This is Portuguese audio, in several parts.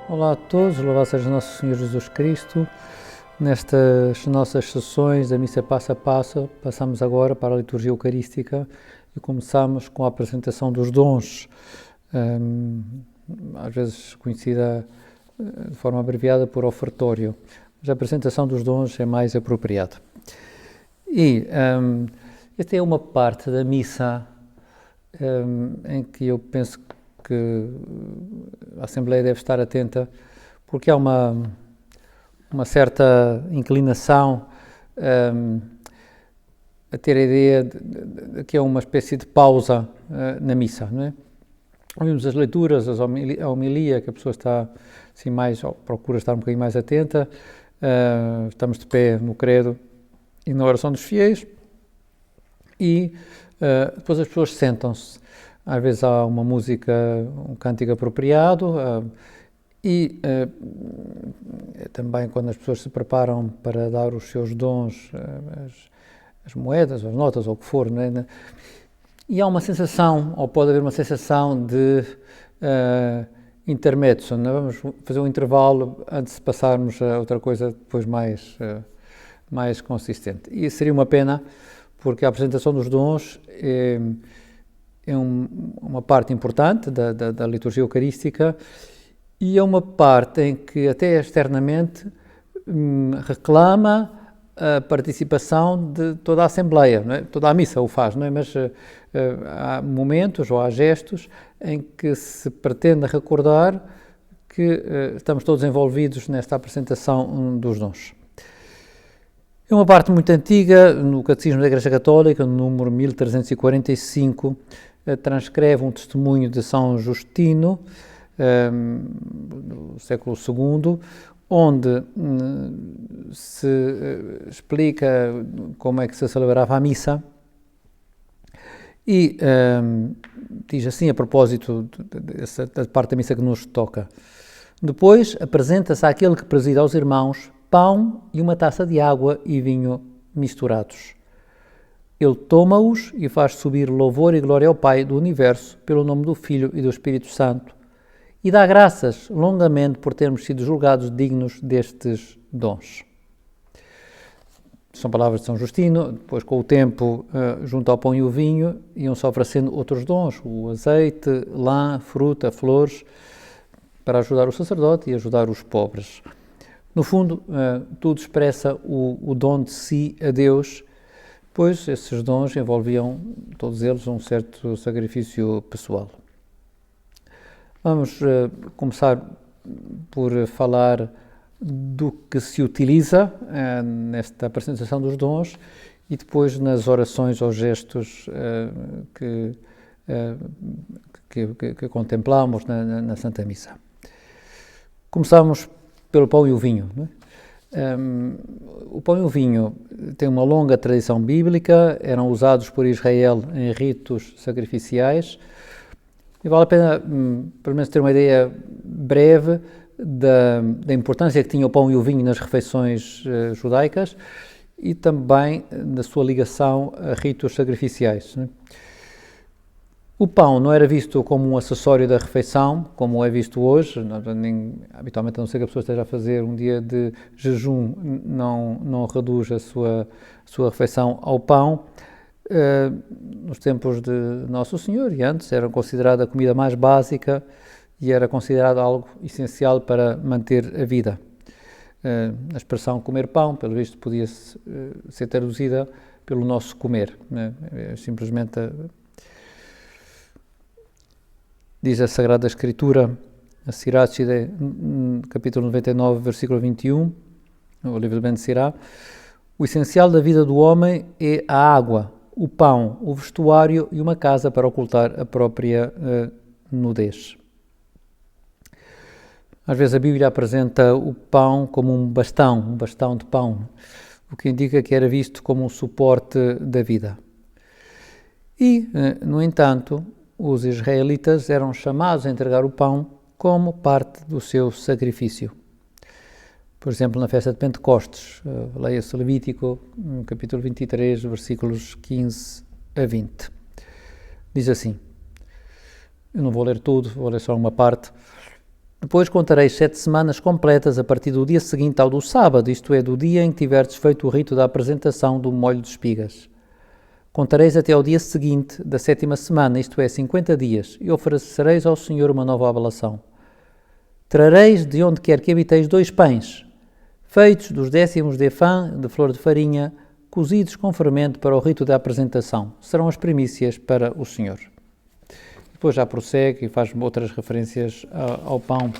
Olá a todos, louvado seja Nosso Senhor Jesus Cristo. Nestas nossas sessões da missa passo a passo, passamos agora para a liturgia eucarística e começamos com a apresentação dos dons, às vezes conhecida de forma abreviada por ofertório, mas a apresentação dos dons é mais apropriada. E esta é uma parte da missa em que eu penso que a Assembleia deve estar atenta, porque há uma certa inclinação a ter a ideia de que é uma espécie de pausa na missa, não é? Ouvimos as leituras, a homilia, que a pessoa está assim mais, procura estar um bocadinho mais atenta, estamos de pé no credo e na oração dos fiéis, e depois as pessoas sentam-se. Às vezes há uma música, um cântico apropriado, e também quando as pessoas se preparam para dar os seus dons, as moedas, as notas, ou o que for, não é? E há uma sensação, ou pode haver uma sensação de intermezzo, não é? Vamos fazer um intervalo antes de passarmos a outra coisa depois mais consistente. E seria uma pena, porque a apresentação dos dons é uma parte importante da liturgia eucarística e é uma parte em que até externamente reclama a participação de toda a Assembleia, não é? Toda a missa o faz, não é? Mas há momentos ou há gestos em que se pretende recordar que estamos todos envolvidos nesta apresentação dos dons. É uma parte muito antiga, no Catecismo da Igreja Católica, no número 1345, transcreve um testemunho de São Justino, do século II, onde se explica como é que se celebrava a missa e diz assim, a propósito da parte da missa que nos toca: depois apresenta-se àquele que preside aos irmãos pão e uma taça de água e vinho misturados. Ele toma-os e faz subir louvor e glória ao Pai do Universo, pelo nome do Filho e do Espírito Santo, e dá graças longamente por termos sido julgados dignos destes dons. São palavras de São Justino. Depois, com o tempo, junto ao pão e o vinho, iam-se oferecendo outros dons, o azeite, lã, fruta, flores, para ajudar o sacerdote e ajudar os pobres. No fundo, tudo expressa o dom de si a Deus, pois esses dons envolviam, todos eles, um certo sacrifício pessoal. Vamos começar por falar do que se utiliza nesta apresentação dos dons e depois nas orações ou gestos que contemplamos na Santa Missa. Começamos pelo pão e o vinho, não é? O pão e o vinho têm uma longa tradição bíblica, eram usados por Israel em ritos sacrificiais, e vale a pena, pelo menos, ter uma ideia breve da importância que tinha o pão e o vinho nas refeições judaicas e também da sua ligação a ritos sacrificiais, não é? O pão não era visto como um acessório da refeição, como é visto hoje. Habitualmente, a não ser que a pessoa esteja a fazer um dia de jejum, não reduz a sua refeição ao pão. Nos tempos de Nosso Senhor e antes, era considerada a comida mais básica e era considerado algo essencial para manter a vida. A expressão comer pão, pelo visto, podia ser traduzida pelo nosso comer, né? Simplesmente diz a Sagrada Escritura, a Siracide, capítulo 99, versículo 21, o livro de Ben Sirá: o essencial da vida do homem é a água, o pão, o vestuário e uma casa para ocultar a própria nudez. Às vezes a Bíblia apresenta o pão como um bastão de pão, o que indica que era visto como um suporte da vida. E, no entanto, os israelitas eram chamados a entregar o pão como parte do seu sacrifício. Por exemplo, na festa de Pentecostes, leia-se Levítico, capítulo 23, versículos 15 a 20. Diz assim, eu não vou ler tudo, vou ler só uma parte: Depois contareis 7 semanas completas a partir do dia seguinte ao do sábado, isto é, do dia em que tiverdes feito o rito da apresentação do molho de espigas. Contareis até ao dia seguinte da 7ª semana, isto é, 50 dias, e oferecereis ao Senhor uma nova oblação. Trareis de onde quer que habiteis 2 pães, feitos dos 10º de efã de flor de farinha, cozidos com fermento para o rito da apresentação. Serão as primícias para o Senhor. Depois já prossegue e faz outras referências ao pão.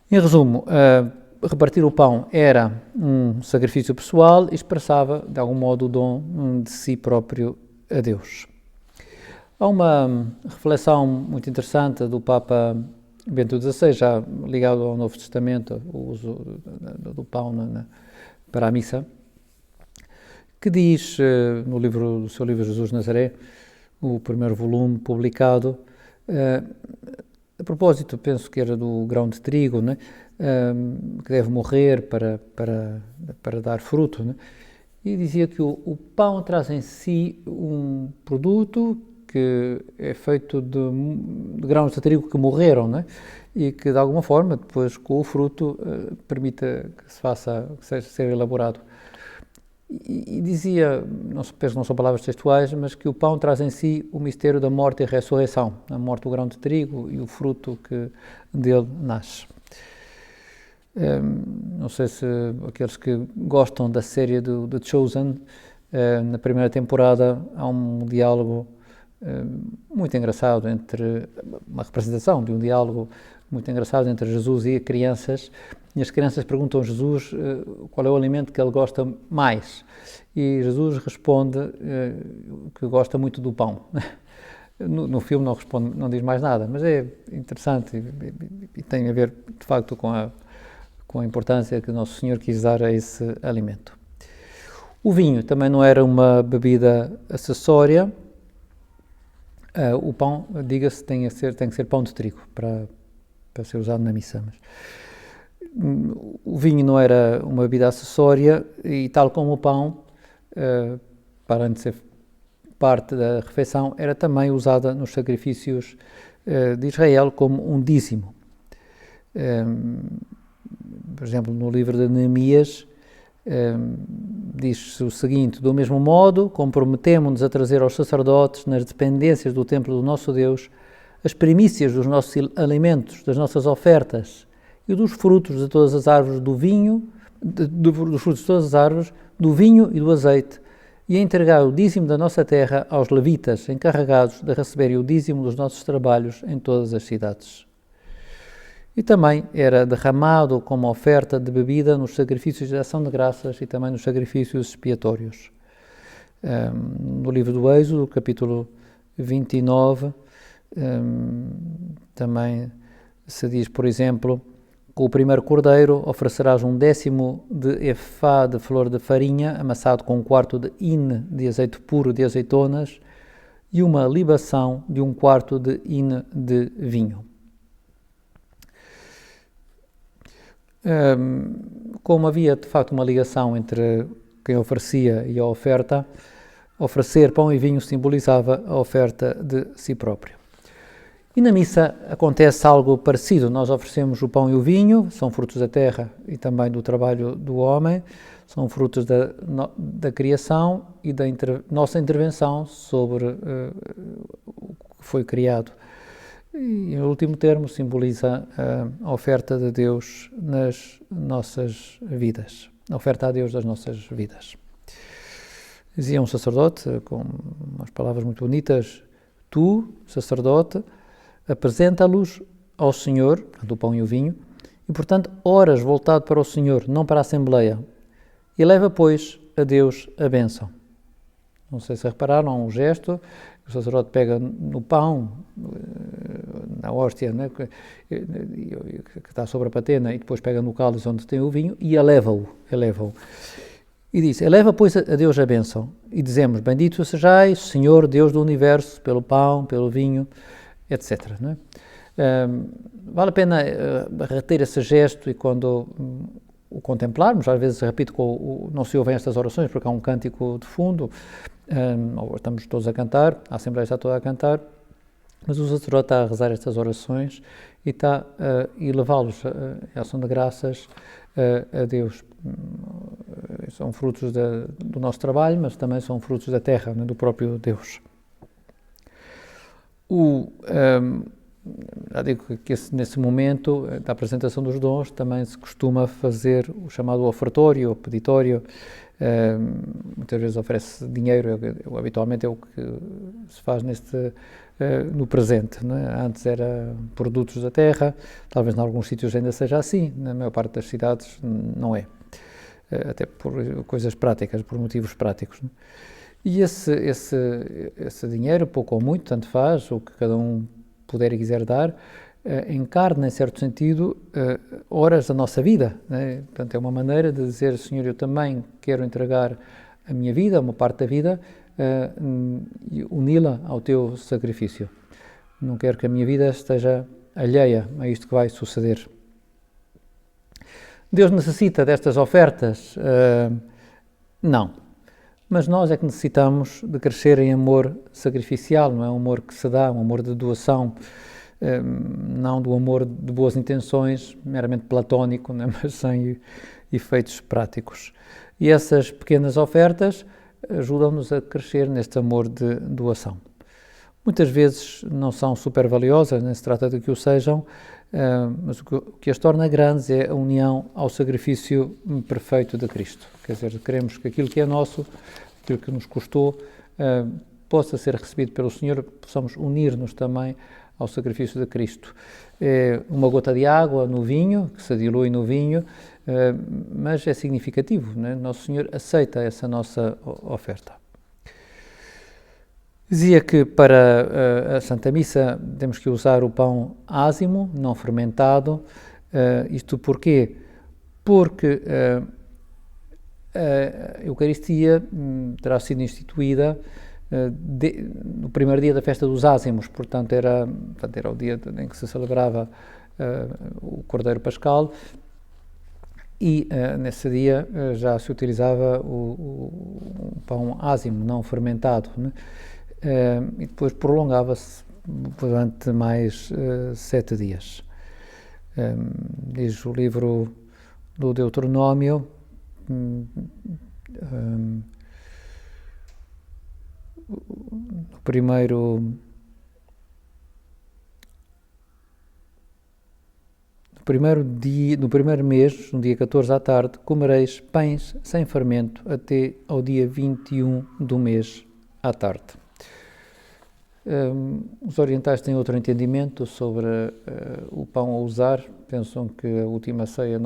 Em resumo, repartir o pão era um sacrifício pessoal e expressava, de algum modo, o dom de si próprio a Deus. Há uma reflexão muito interessante do Papa Bento XVI, já ligado ao Novo Testamento, o uso do pão para a missa, que diz no seu livro Jesus de Nazaré, o primeiro volume publicado, a propósito, penso que era do grão de trigo, né? Que deve morrer para dar fruto, né? E dizia que o pão traz em si um produto que é feito de grãos de trigo que morreram, né? E que de alguma forma depois com o fruto permita que seja ser elaborado. E dizia, penso que não são palavras textuais, mas que o pão traz em si o mistério da morte e ressurreição, a morte do grão de trigo e o fruto que dele nasce. Não sei se aqueles que gostam da série do The Chosen, na primeira temporada há um diálogo muito engraçado uma representação de um diálogo muito engraçado entre Jesus e crianças, e as crianças perguntam a Jesus qual é o alimento que ele gosta mais, e Jesus responde que gosta muito do pão. No filme não responde, não diz mais nada, mas é interessante e tem a ver, de facto, com a importância que Nosso Senhor quis dar a esse alimento. O vinho também não era uma bebida acessória. O pão, diga-se, tem que ser pão de trigo para ser usado na missa. Mas o vinho não era uma bebida acessória e, tal como o pão, para antes de ser parte da refeição, era também usada nos sacrifícios de Israel como um dízimo. Por exemplo, no livro de Neemias, diz-se o seguinte: do mesmo modo, comprometemo-nos a trazer aos sacerdotes, nas dependências do templo do nosso Deus, as primícias dos nossos alimentos, das nossas ofertas e dos frutos de todas as árvores do vinho, dos frutos de todas as árvores, do vinho e do azeite, e a entregar o dízimo da nossa terra aos levitas, encarregados de receberem o dízimo dos nossos trabalhos em todas as cidades. E também era derramado como oferta de bebida nos sacrifícios de ação de graças e também nos sacrifícios expiatórios. No livro do Êxodo, capítulo 29, também se diz, por exemplo, com o primeiro cordeiro oferecerás 1/10 de efá de flor de farinha, amassado com 1/4 de hin de azeite puro de azeitonas e uma libação de 1/4 de hin de vinho. Como havia de facto uma ligação entre quem oferecia e a oferta, oferecer pão e vinho simbolizava a oferta de si próprio. E na missa acontece algo parecido. Nós oferecemos o pão e o vinho, são frutos da terra e também do trabalho do homem, são frutos da criação e da nossa intervenção sobre o que foi criado. E, em último termo, simboliza a oferta de Deus nas nossas vidas, a oferta a Deus das nossas vidas. Dizia um sacerdote, com umas palavras muito bonitas: tu, sacerdote, apresenta-los ao Senhor, do pão e o vinho, e, portanto, oras voltado para o Senhor, não para a Assembleia, e leva, pois, a Deus a bênção. Não sei se repararam, há um gesto, o sacerdote pega no pão, na hóstia, né, que está sobre a patena, e depois pega no cálice onde tem o vinho e eleva-o. E diz: eleva, pois, a Deus a bênção. E dizemos: bendito sejais, Senhor, Deus do universo, pelo pão, pelo vinho, etc. Né? Vale a pena reter esse gesto e quando o contemplarmos, às vezes, repito, não se ouvem estas orações porque há um cântico de fundo, ou estamos todos a cantar, a Assembleia está toda a cantar, Mas o sacerdote está a rezar estas orações e está a elevá-los em ação de graças a Deus. São frutos do nosso trabalho, mas também são frutos da terra, né, do próprio Deus. Já digo que nesse momento da apresentação dos dons também se costuma fazer o chamado ofertório, ou peditório. Muitas vezes oferece dinheiro, habitualmente é o que se faz no presente, não é? Antes era produtos da terra, talvez em alguns sítios ainda seja assim, na maior parte das cidades não é, até por coisas práticas, por motivos práticos, não é? E esse dinheiro, pouco ou muito, tanto faz, o que cada um puder e quiser dar, encarna, em certo sentido, horas da nossa vida, né? Portanto, é uma maneira de dizer, Senhor, eu também quero entregar a minha vida, uma parte da vida, e uni-la ao teu sacrifício. Não quero que a minha vida esteja alheia a isto que vai suceder. Deus necessita destas ofertas? Não. Mas nós é que necessitamos de crescer em amor sacrificial, não é um amor que se dá, um amor de doação, não do amor de boas intenções, meramente platónico, né, mas sem efeitos práticos. E essas pequenas ofertas ajudam-nos a crescer neste amor de doação. Muitas vezes não são super valiosas, nem se trata de que o sejam, mas o que as torna grandes é a união ao sacrifício perfeito de Cristo. Quer dizer, queremos que aquilo que é nosso, aquilo que nos custou, possa ser recebido pelo Senhor, possamos unir-nos também ao sacrifício de Cristo. É uma gota de água no vinho, que se dilui no vinho, mas é significativo, né? Nosso Senhor aceita essa nossa oferta. Dizia que para a Santa Missa temos que usar o pão ázimo, não fermentado. Isto porquê? Porque a Eucaristia terá sido instituída no primeiro dia da festa dos ázimos, portanto era o dia em que se celebrava o Cordeiro Pascal, e nesse dia já se utilizava o pão ázimo, não fermentado, né? E depois prolongava-se durante mais 7 dias. Diz o livro do Deuteronômio, no primeiro mês, no dia 14 à tarde, comereis pães sem fermento até ao dia 21 do mês à tarde. Os orientais têm outro entendimento sobre o pão a usar. Pensam que na última ceia,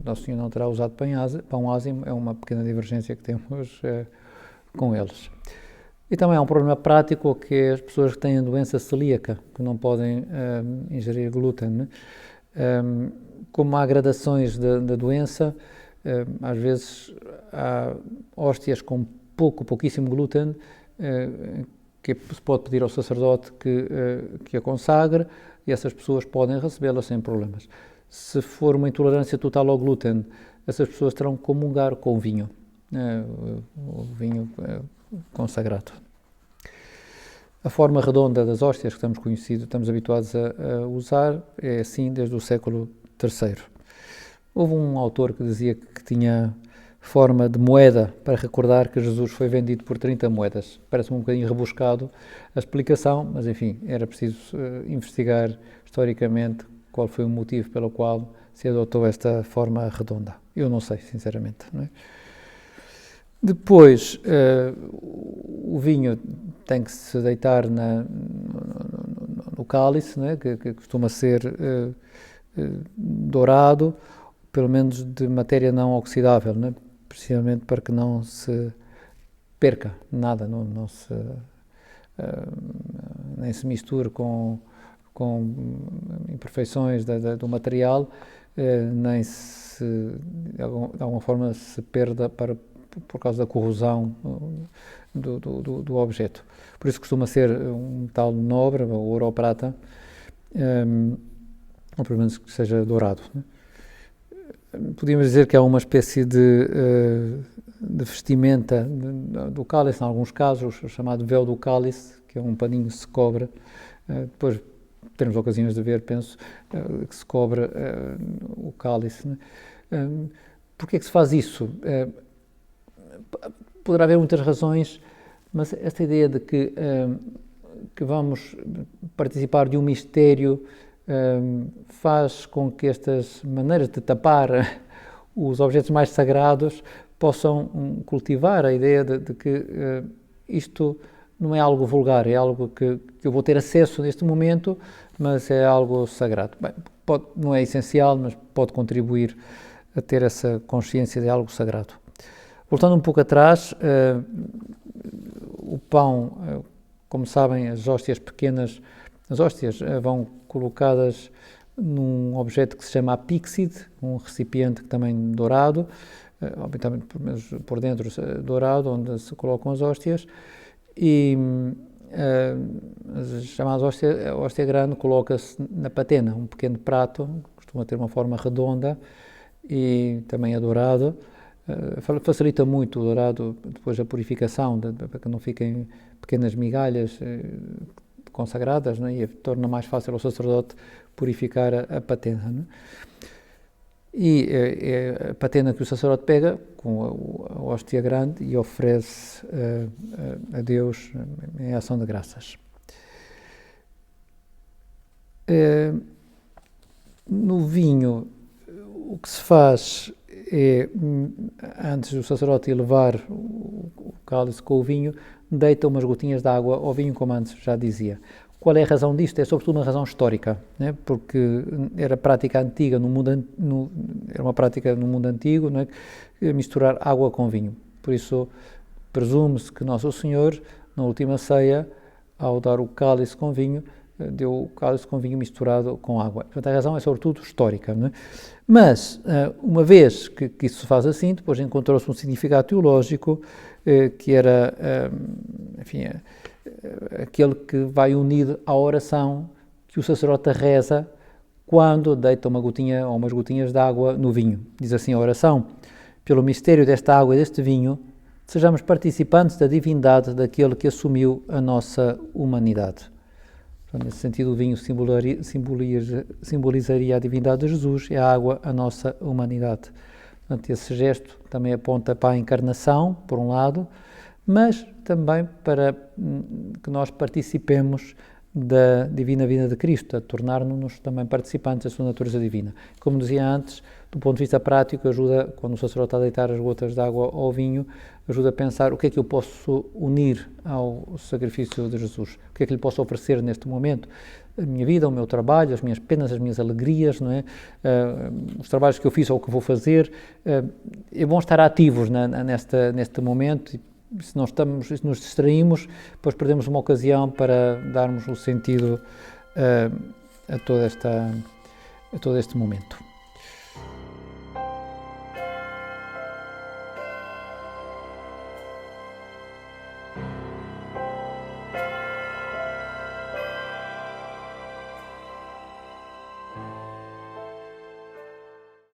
Nosso Senhor não terá usado pão ázimo. É uma pequena divergência que temos com eles. E também há um problema prático, que é as pessoas que têm doença celíaca, que não podem ingerir glúten, né? Como há gradações da doença, às vezes há hóstias com pouquíssimo glúten, que se pode pedir ao sacerdote que a consagre, e essas pessoas podem recebê-la sem problemas. Se for uma intolerância total ao glúten, essas pessoas terão que comungar com o vinho, o vinho consagrado. A forma redonda das hóstias que estamos habituados a usar é assim desde o século III. Houve um autor que dizia que tinha forma de moeda para recordar que Jesus foi vendido por 30 moedas. Parece-me um bocadinho rebuscado a explicação, mas enfim, era preciso investigar historicamente qual foi o motivo pelo qual se adotou esta forma redonda. Eu não sei, sinceramente, não é? Depois, o vinho tem que se deitar no cálice, né, que costuma ser dourado, pelo menos de matéria não oxidável, né, precisamente para que não se perca nada, nem se misture com imperfeições do material, nem se, de alguma forma, se perda por causa da corrosão do objeto. Por isso costuma ser um metal nobre, ouro ou prata, ou pelo menos que seja dourado, né? Podíamos dizer que há uma espécie de vestimenta do cálice, em alguns casos, o chamado véu do cálice, que é um paninho que se cobre, depois temos ocasiões de ver, penso, que se cobre o cálice, né? Porquê é que se faz isso? Poderá haver muitas razões, mas esta ideia de que vamos participar de um mistério faz com que estas maneiras de tapar os objetos mais sagrados possam cultivar a ideia de que isto não é algo vulgar, é algo que eu vou ter acesso neste momento, mas é algo sagrado. Bem, não é essencial, mas pode contribuir a ter essa consciência de algo sagrado. Voltando um pouco atrás, o pão, como sabem, as hóstias pequenas, as hóstias vão colocadas num objeto que se chama apíxide, um recipiente também dourado, obviamente por dentro dourado, onde se colocam as hóstias, e a chamada hóstia grande coloca-se na patena, um pequeno prato, costuma ter uma forma redonda e também é dourado. Facilita muito o dourado depois a purificação, para que não fiquem pequenas migalhas consagradas, né? E torna mais fácil ao sacerdote purificar a patena, né? E é a patena que o sacerdote pega com a hóstia grande e oferece a Deus em ação de graças. No vinho, o que se faz é, antes do sacerdote levar o cálice com o vinho, deita umas gotinhas de água ao vinho, como antes já dizia. Qual é a razão disto? É sobretudo uma razão histórica, né? Porque era prática antiga, era uma prática no mundo antigo, né? Misturar água com vinho. Por isso, presume-se que Nosso Senhor, na última ceia, ao dar o cálice com vinho, deu o cálice com vinho misturado com água. Portanto, a razão é sobretudo histórica, né? Mas, uma vez que isso se faz assim, depois encontrou-se um significado teológico que era, enfim, aquele que vai unido à oração que o sacerdote reza quando deita uma gotinha ou umas gotinhas de água no vinho. Diz assim a oração: pelo mistério desta água e deste vinho, sejamos participantes da divindade daquele que assumiu a nossa humanidade. Nesse sentido, o vinho simbolizaria a divindade de Jesus e a água a nossa humanidade. Portanto, esse gesto também aponta para a encarnação, por um lado, mas também para que nós participemos da divina vida de Cristo, a tornar-nos também participantes da sua natureza divina. Como dizia antes, do ponto de vista prático, ajuda, quando o sacerdote está a deitar as gotas de água ao vinho, ajuda a pensar o que é que eu posso unir ao sacrifício de Jesus, o que é que lhe posso oferecer neste momento, a minha vida, o meu trabalho, as minhas penas, as minhas alegrias, não é? Os trabalhos que eu fiz ou que vou fazer. É bom estar ativos neste momento. Se nos distraímos, depois perdemos uma ocasião para darmos o sentido a todo este momento.